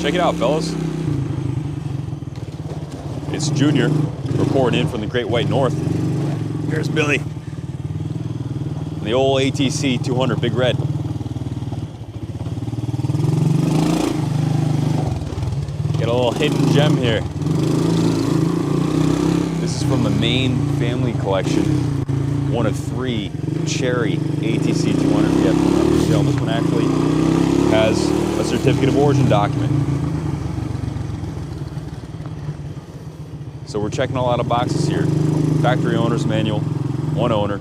Check it out, fellas. It's Junior reporting in from the Great White North. Here's Billy. The old ATC200 Big Red. Got a little hidden gem here. This is from the Maine family collection. One of 3 cherry ATC200 we have coming up for sale. This one actually has a certificate of origin document. So we're checking a lot of boxes here. Factory owner's manual, 1 owner,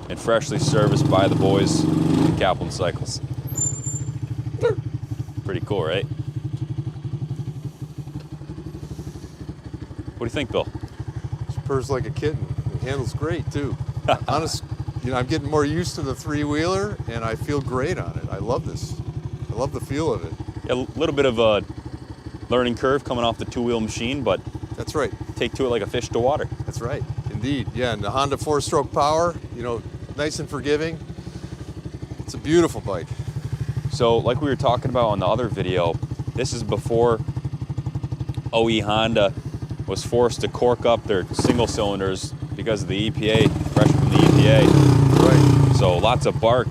and freshly serviced by the boys at Kaplan Cycles. Pretty cool, right? What do you think, Bill? She purrs like a kitten. It handles great too. Honest, I'm getting more used to the 3-wheeler, and I feel great on it. I love this. I love the feel of it. Yeah, a little bit of a learning curve coming off the 2-wheel machine, but that's right. Take to it like a fish to water. That's right, indeed. Yeah, and the Honda 4-stroke power, nice and forgiving. It's a beautiful bike. So, like we were talking about on the other video, this is before OE Honda was forced to cork up their single cylinders because of the EPA, pressure from the EPA. Right. So lots of bark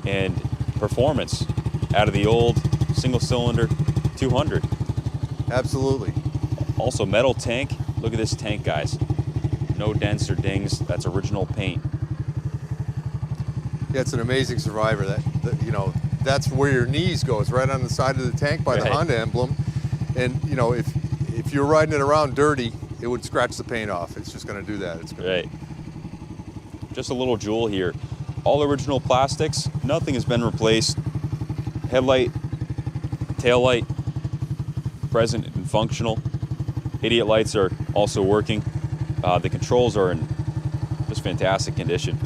and performance out of the old single cylinder 200. Absolutely. Also metal tank. Look at this tank, guys. No dents or dings. That's original paint. Yeah, it's an amazing survivor. That's where your knees go. It's right on the side of the tank by the Honda emblem. And if you're riding it around dirty, it would scratch the paint off. It's just going to do that. It's right. Just a little jewel here. All original plastics. Nothing has been replaced. Headlight, tail light, present and functional. Idiot lights are also working. The controls are in just fantastic condition.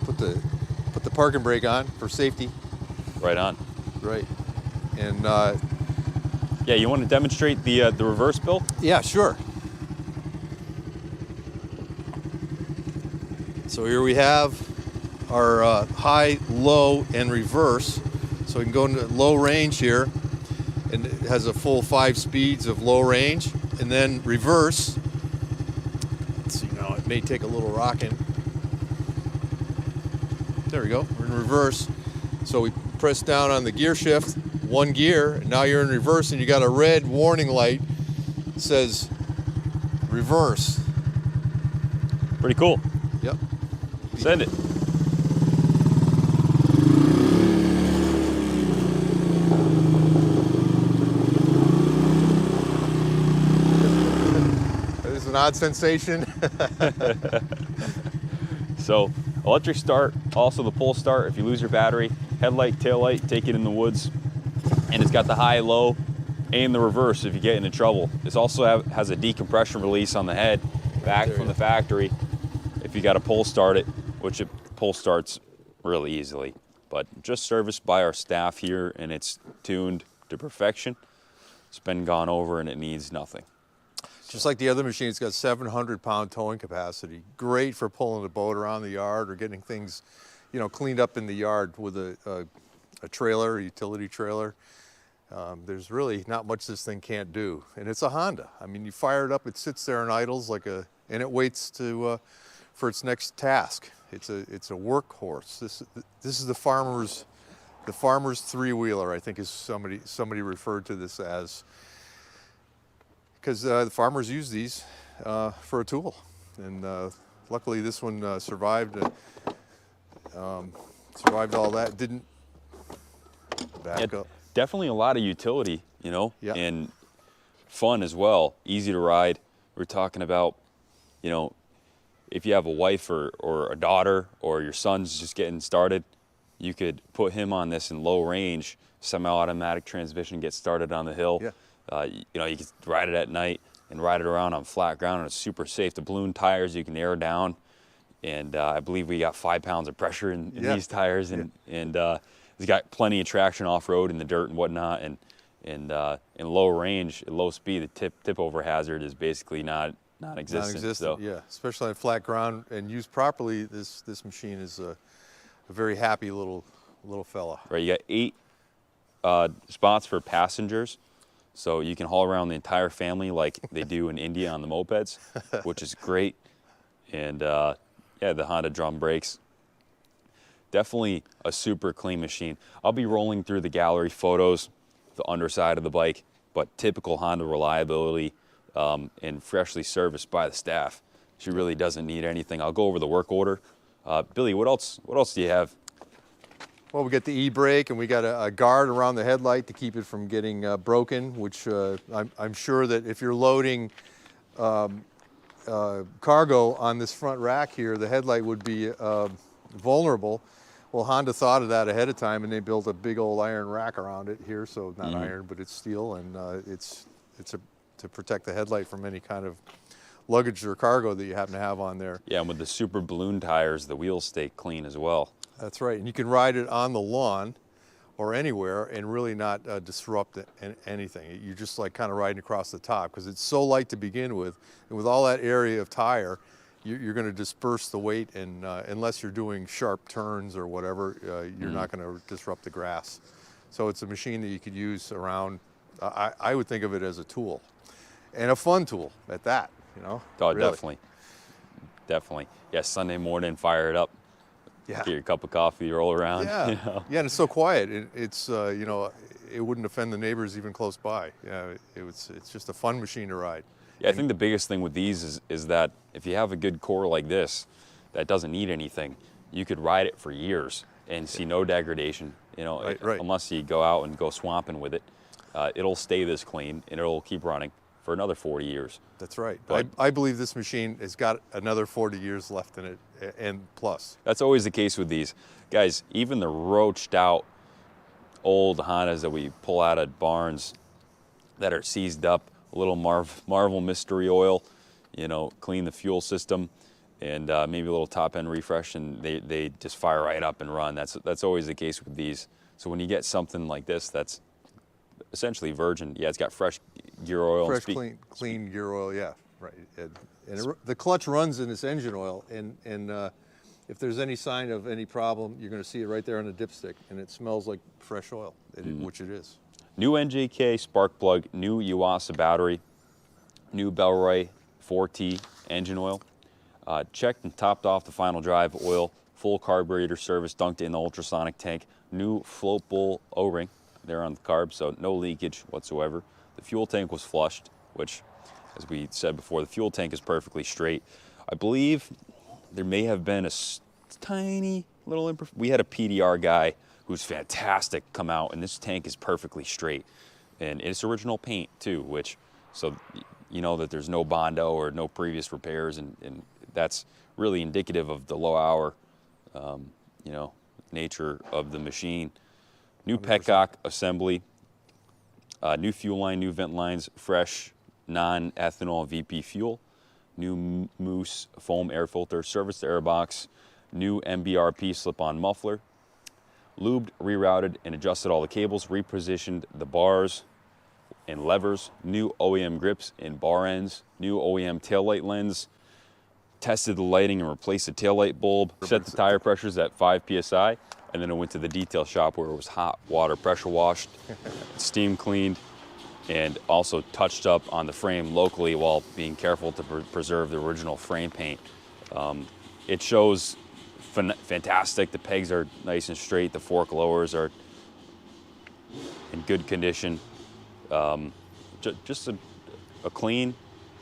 Put the parking brake on for safety. Right on. Right. And yeah, you want to demonstrate the reverse, Bill? Yeah, sure. So here we have our high, low, and reverse. So we can go into low range here, and it has a full 5 speeds of low range, and then reverse. Let's see now, it may take a little rocking. There we go, we're in reverse. So we press down on the gear shift, 1 gear, and now you're in reverse, and you got a red warning light that says reverse. Pretty cool. Yep. Send it. This is an odd sensation. So, electric start, also the pull start if you lose your battery. Headlight, tail light, take it in the woods. And it's got the high, low, and the reverse if you get into trouble. This also has a decompression release on the head back from the factory if you got to pull start it, which it pull starts really easily. But just serviced by our staff here, and it's tuned to perfection. It's been gone over and it needs nothing. Just like the other machine, it's got 700-pound towing capacity. Great for pulling a boat around the yard or getting things, cleaned up in the yard with a trailer, a utility trailer. There's really not much this thing can't do, and it's a Honda. I mean, you fire it up, it sits there and idles and it waits for its next task. It's a workhorse. This is the farmer's 3-wheeler. I think is somebody referred to this as, because the farmers use these for a tool, and luckily this one survived all that. Didn't back up. Definitely a lot of utility, Yeah. and fun as well. Easy to ride. We're talking about, if you have a wife or a daughter or your son's just getting started, you could put him on this in low range, semi-automatic transmission, get started on the hill. Yeah. You can ride it at night and ride it around on flat ground, and it's super safe. The balloon tires you can air down, and I believe we got 5 pounds of pressure in these tires, and it's got plenty of traction off-road in the dirt and whatnot, and in low range, at low speed, the tip over hazard is basically non-existent. Non-existent, yeah. Especially on flat ground, and used properly, this machine is a very happy little little fella. Right, you got 8 spots for passengers, so you can haul around the entire family like they do in India on the mopeds, which is great. And yeah, the Honda drum brakes. Definitely a super clean machine. I'll be rolling through the gallery photos, the underside of the bike, but typical Honda reliability and freshly serviced by the staff. She really doesn't need anything. I'll go over the work order. Billy, what else do you have? Well, we got the e-brake, and we got a guard around the headlight to keep it from getting broken, which I'm sure that if you're loading cargo on this front rack here, the headlight would be vulnerable. Well, Honda thought of that ahead of time, and they built a big old iron rack around it here. So not iron, but it's steel, and it's to protect the headlight from any kind of luggage or cargo that you happen to have on there. Yeah, and with the super balloon tires, the wheels stay clean as well. That's right, and you can ride it on the lawn or anywhere and really not disrupt anything. You're just like kind of riding across the top because it's so light to begin with, and with all that area of tire, you're going to disperse the weight, and unless you're doing sharp turns or whatever, you're not going to disrupt the grass. So it's a machine that you could use around. I would think of it as a tool, and a fun tool at that. You know. Oh, really. definitely. Yeah, Sunday morning, fire it up. Yeah. Get your cup of coffee, roll around. Yeah. You know? Yeah, and it's so quiet. It's you know, it wouldn't offend the neighbors even close by. Yeah, it's just a fun machine to ride. Yeah, I think the biggest thing with these is that if you have a good core like this that doesn't need anything, you could ride it for years and see no degradation. You know, Right. unless you go out and go swamping with it, it'll stay this clean and it'll keep running for another 40 years. That's right. But I believe this machine has got another 40 years left in it, and plus. that's always the case with these. Guys, even the roached out old Hondas that we pull out of barns that are seized up, a little Marvel mystery oil, you know, clean the fuel system, and maybe a little top end refresh, and they just fire right up and run. That's always the case with these. So when you get something like this that's essentially virgin, yeah, it's got fresh gear oil. Fresh, clean gear oil, yeah, right. The clutch runs in this engine oil, and if there's any sign of any problem, you're going to see it right there on the dipstick, and it smells like fresh oil, which it is. New NJK spark plug, new Yuasa battery, new Bellroy 4T engine oil, checked and topped off the final drive oil, full carburetor service, dunked in the ultrasonic tank, new float bowl O-ring there on the carb, so no leakage whatsoever. The fuel tank was flushed, which, as we said before, the fuel tank is perfectly straight. I believe there may have been a tiny little we had a PDR guy who's fantastic come out, and this tank is perfectly straight, and it's original paint too, which, so you know that there's no Bondo or no previous repairs, and that's really indicative of the low hour you know, nature of the machine. New 100%. Petcock assembly, new fuel line, new vent lines, fresh non-ethanol VP fuel, new Moose foam air filter, service to air box, new MBRP slip-on muffler, lubed, rerouted, and adjusted all the cables, repositioned the bars and levers, new OEM grips and bar ends, new OEM taillight lens, tested the lighting and replaced the taillight bulb, set the tire pressures at 5 PSI, and then I went to the detail shop where it was hot water pressure washed, steam cleaned, and also touched up on the frame locally while being careful to preserve the original frame paint. It shows fantastic. The pegs are nice and straight. The fork lowers are in good condition. Just a clean,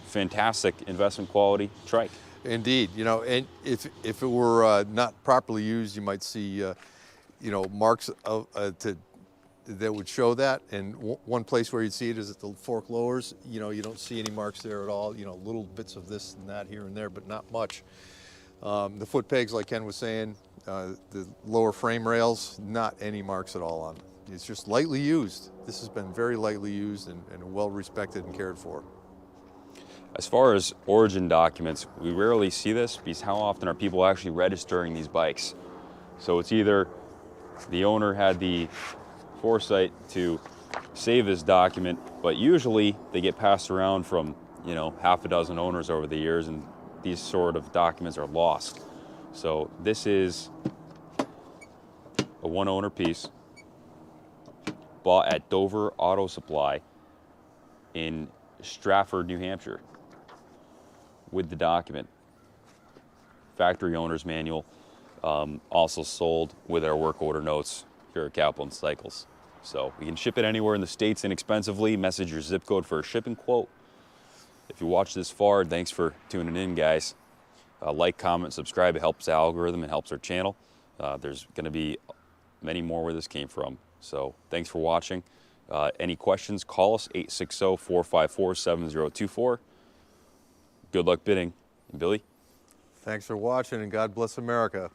fantastic investment quality trike. Indeed, you know, and if it were not properly used, you might see, you know, marks that would show that. And one place where you'd see it is at the fork lowers. You know, you don't see any marks there at all. You know, little bits of this and that here and there, but not much. The foot pegs, like Ken was saying, the lower frame rails, not any marks at all on them. It's just lightly used. This has been very lightly used and well respected and cared for. As far as origin documents, we rarely see this because how often are people actually registering these bikes? So it's either the owner had the foresight to save this document, but usually they get passed around from, you know, half a dozen owners over the years, and these sort of documents are lost. So this is a one-owner piece, bought at Dover Auto Supply in Stratford, New Hampshire, with the document. Factory owner's manual, also sold with our work order notes here at Kaplan Cycles. So we can ship it anywhere in the States inexpensively. Message your zip code for a shipping quote. If you watched this far, thanks for tuning in, guys. Like, comment, subscribe. It helps the algorithm. It helps our channel. There's going to be many more where this came from. So thanks for watching. Any questions, call us, 860-454-7024. Good luck bidding. And Billy? Thanks for watching, and God bless America.